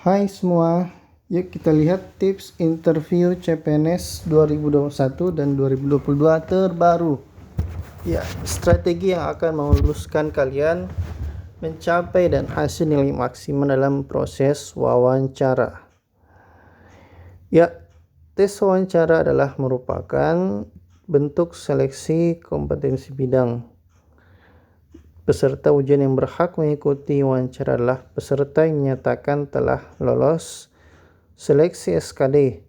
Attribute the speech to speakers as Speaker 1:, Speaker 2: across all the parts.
Speaker 1: Hai semua, yuk kita lihat tips interview CPNS 2021 dan 2022 terbaru. Ya, strategi yang akan meluluskan kalian mencapai dan hasil nilai maksimal dalam proses wawancara. Ya, tes wawancara adalah merupakan bentuk seleksi kompetensi bidang. Peserta ujian yang berhak mengikuti wawancara adalah peserta yang dinyatakan telah lolos seleksi SKD.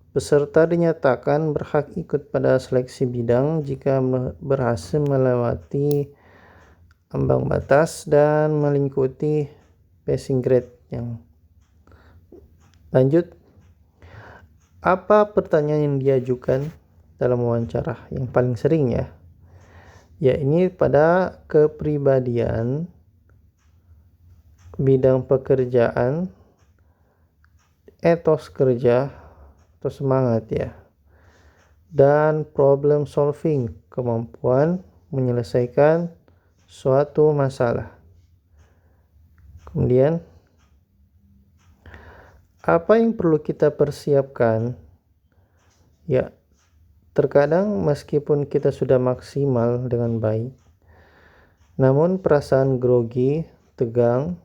Speaker 1: Peserta dinyatakan berhak ikut pada seleksi bidang jika berhasil melewati ambang batas dan mengikuti passing grade yang lanjut. Apa pertanyaan yang diajukan dalam wawancara yang paling sering ya? Ya, ini pada kepribadian, bidang pekerjaan, etos kerja atau semangat ya, dan problem solving, kemampuan menyelesaikan suatu masalah. Kemudian, apa yang perlu kita persiapkan? Ya, terkadang meskipun kita sudah maksimal dengan baik, namun perasaan grogi, tegang,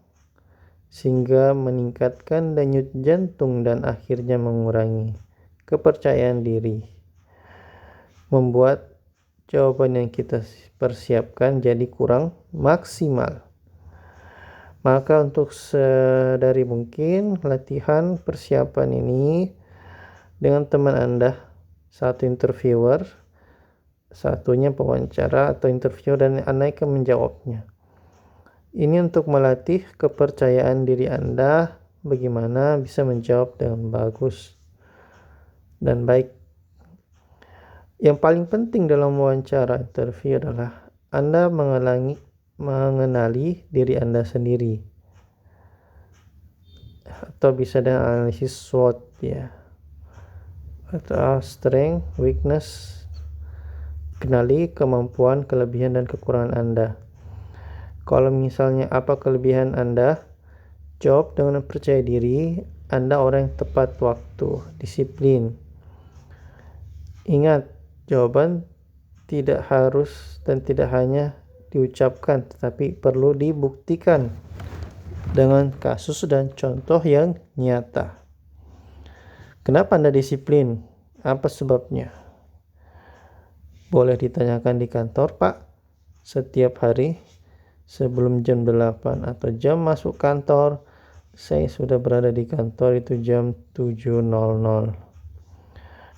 Speaker 1: sehingga meningkatkan denyut jantung dan akhirnya mengurangi kepercayaan diri, membuat jawaban yang kita persiapkan jadi kurang maksimal. Maka untuk sedari mungkin latihan persiapan ini dengan teman Anda, satu interviewer, satunya pewawancara atau interview, dan Anda akan menjawabnya. Ini untuk melatih kepercayaan diri Anda bagaimana bisa menjawab dengan bagus dan baik. Yang paling penting dalam wawancara interview adalah Anda mengenali diri Anda sendiri, atau bisa dengan analisis SWOT ya, atau strength, weakness. Kenali kemampuan, kelebihan, dan kekurangan Anda. Kalau misalnya apa kelebihan Anda, jawab dengan percaya diri. Anda orang yang tepat waktu, disiplin. Ingat, jawaban tidak harus dan tidak hanya diucapkan, tetapi perlu dibuktikan dengan kasus dan contoh yang nyata. Kenapa Anda disiplin? Apa sebabnya? Boleh ditanyakan di kantor, Pak. Setiap hari sebelum jam 8 atau jam masuk kantor, saya sudah berada di kantor itu jam 7.00.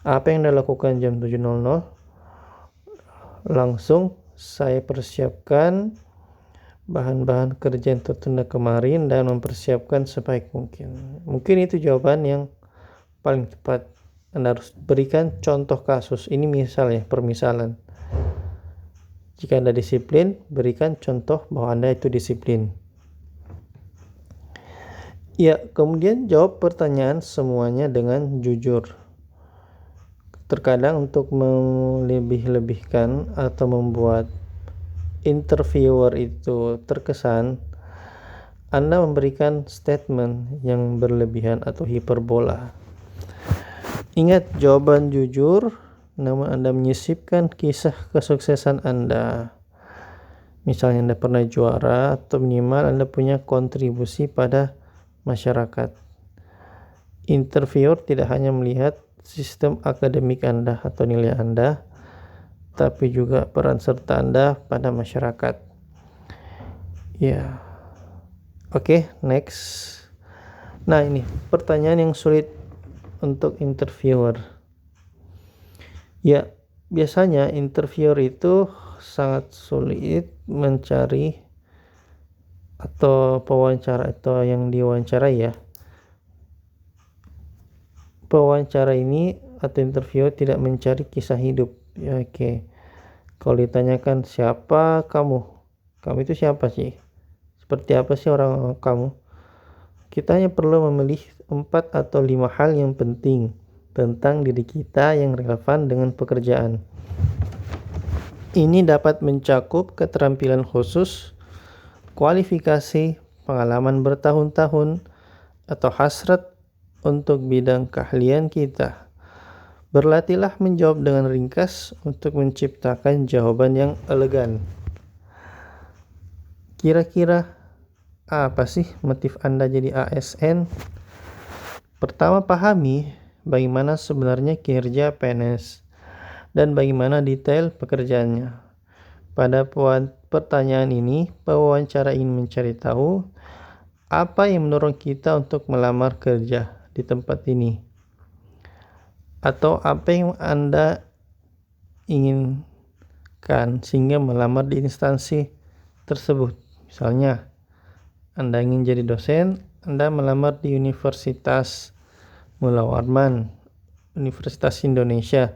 Speaker 1: Apa yang Anda lakukan jam 7.00? Langsung saya persiapkan bahan-bahan kerja yang tertunda kemarin dan mempersiapkan sebaik mungkin. Mungkin itu jawaban yang paling tepat. Anda harus berikan contoh kasus. Ini misalnya, permisalan. Jika Anda disiplin, berikan contoh bahwa Anda itu disiplin. Ya, kemudian jawab pertanyaan semuanya dengan jujur. Terkadang untuk melebih-lebihkan atau membuat interviewer itu terkesan, Anda memberikan statement yang berlebihan atau hiperbola. Ingat, jawaban jujur, namun Anda menyisipkan kisah kesuksesan Anda. Misalnya Anda pernah juara, atau minimal Anda punya kontribusi pada masyarakat. Interviewer tidak hanya melihat sistem akademik Anda atau nilai Anda, tapi juga peran serta Anda pada masyarakat. Ya. Oke, next. Nah, ini pertanyaan yang sulit untuk interviewer. Ya, biasanya interviewer itu sangat sulit mencari atau pewawancara atau yang diwawancarai ya. Pewawancara ini atau interviewer tidak mencari kisah hidup. Ya, oke. Kalau ditanyakan siapa kamu itu siapa sih? Seperti apa sih orang kamu? Kita hanya perlu memilih 4 atau 5 hal yang penting tentang diri kita yang relevan dengan pekerjaan. Ini dapat mencakup keterampilan khusus, kualifikasi, pengalaman bertahun-tahun, atau hasrat untuk bidang keahlian kita. Berlatihlah menjawab dengan ringkas untuk menciptakan jawaban yang elegan. Kira-kira apa sih motif Anda jadi ASN? Pertama, pahami bagaimana sebenarnya kinerja PNS dan bagaimana detail pekerjaannya. Pada pertanyaan ini, pewawancara ingin mencari tahu apa yang mendorong kita untuk melamar kerja di tempat ini, atau apa yang Anda inginkan sehingga melamar di instansi tersebut. Misalnya, Anda ingin jadi dosen, Anda melamar di Universitas Mula Warman, Universitas Indonesia.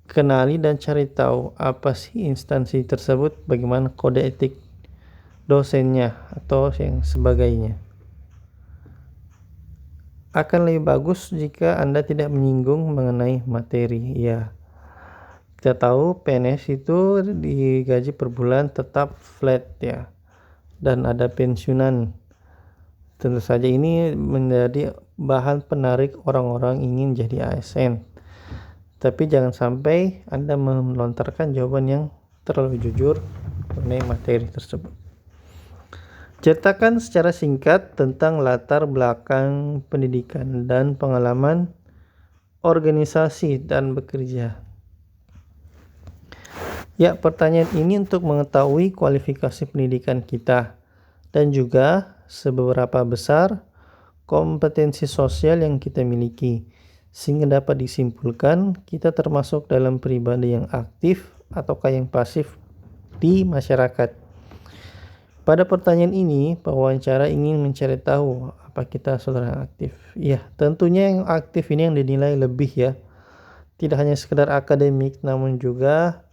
Speaker 1: Kenali dan cari tahu apa sih instansi tersebut, bagaimana kode etik dosennya atau yang sebagainya. Akan lebih bagus jika Anda tidak menyinggung mengenai materi. Ya, kita tahu PNS itu digaji per bulan tetap flat ya, dan ada pensiunan. Tentu saja ini menjadi bahan penarik orang-orang ingin jadi ASN. Tapi jangan sampai Anda melontarkan jawaban yang terlalu jujur mengenai materi tersebut. Ceritakan secara singkat tentang latar belakang pendidikan dan pengalaman organisasi dan bekerja. Ya, pertanyaan ini untuk mengetahui kualifikasi pendidikan kita dan juga seberapa besar kompetensi sosial yang kita miliki, sehingga dapat disimpulkan kita termasuk dalam pribadi yang aktif ataukah yang pasif di masyarakat. Pada pertanyaan ini, pewawancara ingin mencari tahu apa kita saudara yang aktif. Ya, tentunya yang aktif ini yang dinilai lebih ya. Tidak hanya sekedar akademik, namun juga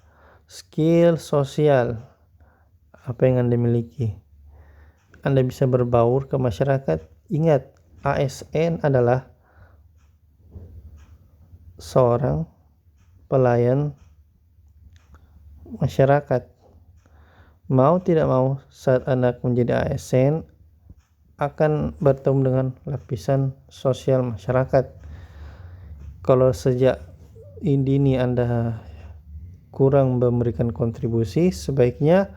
Speaker 1: skill sosial apa yang Anda miliki. Anda bisa berbaur ke masyarakat. Ingat, ASN adalah seorang pelayan masyarakat. Mau tidak mau, saat Anda menjadi ASN akan bertemu dengan lapisan sosial masyarakat. Kalau sejak dini Anda kurang memberikan kontribusi, sebaiknya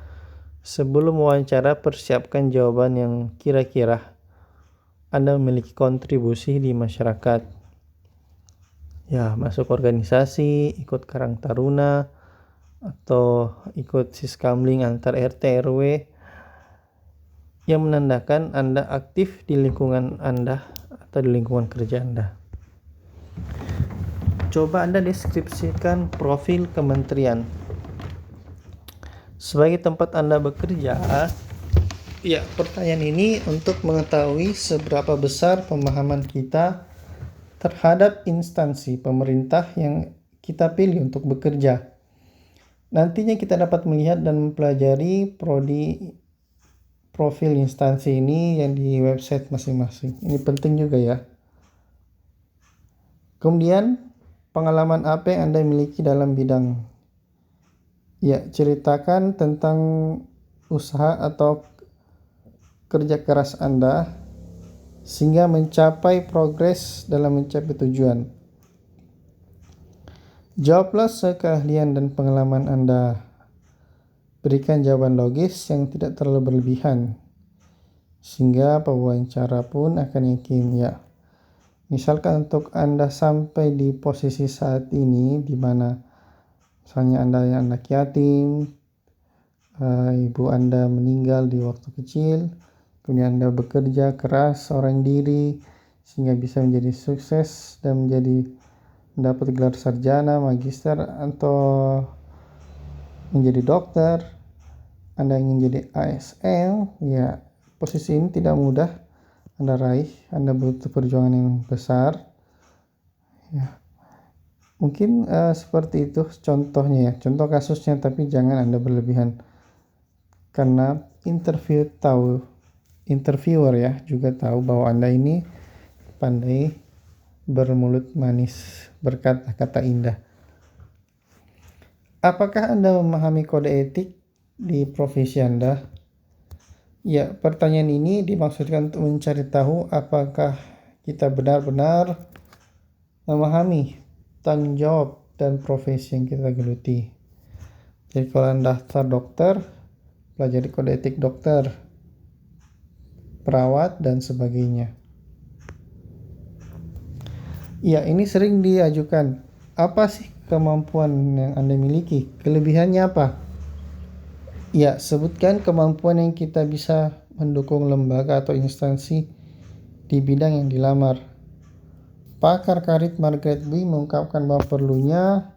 Speaker 1: sebelum wawancara persiapkan jawaban yang kira-kira Anda memiliki kontribusi di masyarakat. Ya, masuk organisasi, ikut Karang Taruna, atau ikut siskamling antar RT RW yang menandakan Anda aktif di lingkungan Anda atau di lingkungan kerja Anda. Coba Anda deskripsikan profil kementerian sebagai tempat Anda bekerja. Ya, pertanyaan ini untuk mengetahui seberapa besar pemahaman kita terhadap instansi pemerintah yang kita pilih untuk bekerja. Nantinya kita dapat melihat dan mempelajari prodi profil instansi ini yang di website masing-masing. Ini penting juga ya. Kemudian, pengalaman apa yang Anda miliki dalam bidang? Ya, ceritakan tentang usaha atau kerja keras Anda sehingga mencapai progres dalam mencapai tujuan. Jawablah sekeahlian dan pengalaman Anda. Berikan jawaban logis yang tidak terlalu berlebihan, sehingga pewawancara pun akan yakin ya. Misalkan untuk Anda sampai di posisi saat ini, di mana misalnya Anda yang anak yatim, ibu Anda meninggal di waktu kecil, kemudian Anda bekerja keras seorang diri, sehingga bisa menjadi sukses dan mendapat gelar sarjana, magister, atau menjadi dokter. Anda ingin jadi ASN, ya posisi ini tidak mudah Anda raih. Anda butuh perjuangan yang besar. Ya, mungkin seperti itu contohnya ya, contoh kasusnya, tapi jangan Anda berlebihan. Karena interviewer ya juga tahu bahwa Anda ini pandai bermulut manis, berkata-kata indah. Apakah Anda memahami kode etik di profesi Anda? Ya, pertanyaan ini dimaksudkan untuk mencari tahu apakah kita benar-benar memahami tanggung jawab dan profesi yang kita geluti. Jadi kalau Anda daftar dokter, pelajari kode etik dokter, perawat, dan sebagainya. Ya, ini sering diajukan. Apa sih kemampuan yang Anda miliki? Kelebihannya apa? Ya, sebutkan kemampuan yang kita bisa mendukung lembaga atau instansi di bidang yang dilamar. Pakar karir Margaret Bui mengungkapkan bahwa perlunya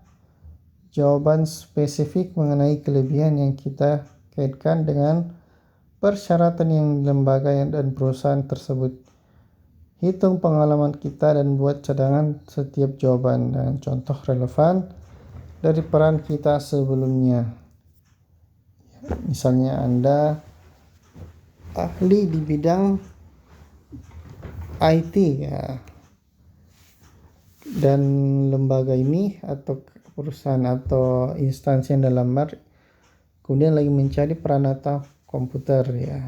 Speaker 1: jawaban spesifik mengenai kelebihan yang kita kaitkan dengan persyaratan yang lembaga dan perusahaan tersebut. Hitung pengalaman kita dan buat cadangan setiap jawaban dengan contoh relevan dari peran kita sebelumnya. Misalnya Anda ahli di bidang IT ya, dan lembaga ini atau perusahaan atau instansi yang dalam kemudian lagi mencari peranata komputer ya.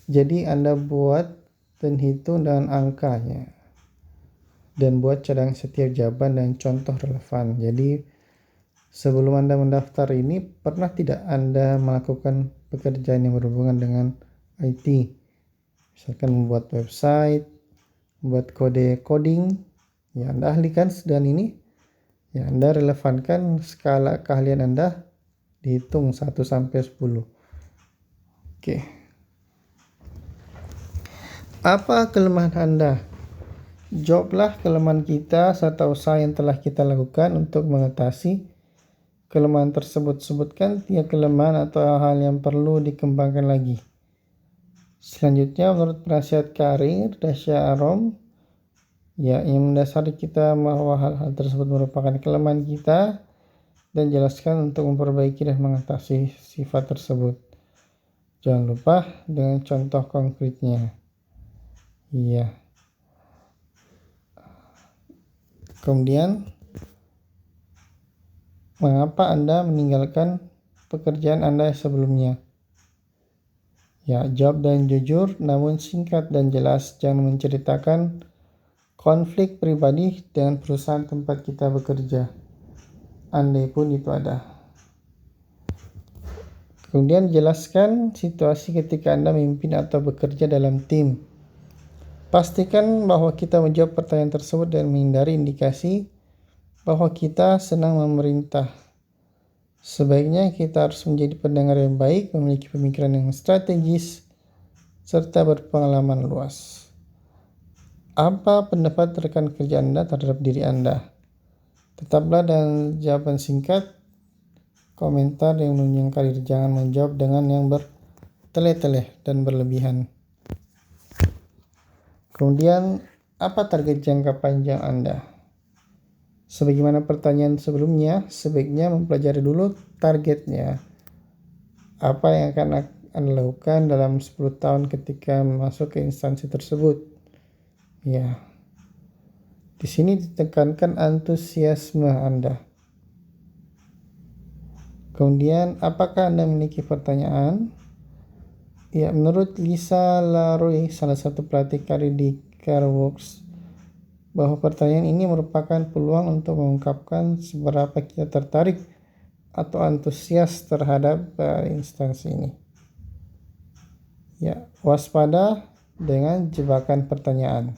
Speaker 1: Jadi Anda buat dan hitung dengan angkanya dan buat cadangan setiap jawaban dan contoh relevan. Jadi sebelum Anda mendaftar ini, pernah tidak Anda melakukan pekerjaan yang berhubungan dengan IT? Misalkan membuat website, membuat coding, ya Anda ahlikan dan ini, ya Anda relevankan skala keahlian Anda dihitung 1 sampai 10. Oke. Apa kelemahan Anda? Jawablah kelemahan kita serta usaha yang telah kita lakukan untuk mengatasi kelemahan tersebut. Sebutkan 3 kelemahan atau hal yang perlu dikembangkan lagi. Selanjutnya, menurut penasihat karir Dasya Arom, ya, yang mendasari kita bahwa hal-hal tersebut merupakan kelemahan kita dan jelaskan untuk memperbaiki dan mengatasi sifat tersebut. Jangan lupa dengan contoh konkretnya. Iya. Kemudian, mengapa Anda meninggalkan pekerjaan Anda sebelumnya? Ya, jawab dengan jujur, namun singkat dan jelas. Jangan menceritakan konflik pribadi dengan perusahaan tempat kita bekerja, andai pun itu ada. Kemudian jelaskan situasi ketika Anda memimpin atau bekerja dalam tim. Pastikan bahwa kita menjawab pertanyaan tersebut dan menghindari indikasi bahwa kita senang memerintah. Sebaiknya kita harus menjadi pendengar yang baik, memiliki pemikiran yang strategis, serta berpengalaman luas. Apa pendapat rekan kerja Anda terhadap diri Anda? Tetaplah dengan jawaban singkat. Komentar yang menunjukkan karir, jangan menjawab dengan yang bertele-tele dan berlebihan. Kemudian, apa target jangka panjang Anda? Sebagaimana pertanyaan sebelumnya, sebaiknya mempelajari dulu targetnya. Apa yang akan Anda lakukan dalam 10 tahun ketika masuk ke instansi tersebut? Ya. Di sini ditekankan antusiasme Anda. Kemudian, apakah Anda memiliki pertanyaan? Ya, menurut Lisa Laroy, salah satu pelatih karir di CareerWorks, bahwa pertanyaan ini merupakan peluang untuk mengungkapkan seberapa kita tertarik atau antusias terhadap instansi ini. Ya, waspada dengan jebakan pertanyaan.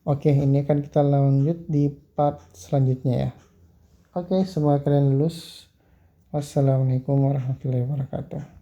Speaker 1: Oke, ini akan kita lanjut di part selanjutnya ya. Oke, semoga kalian lulus. Wassalamualaikum warahmatullahi wabarakatuh.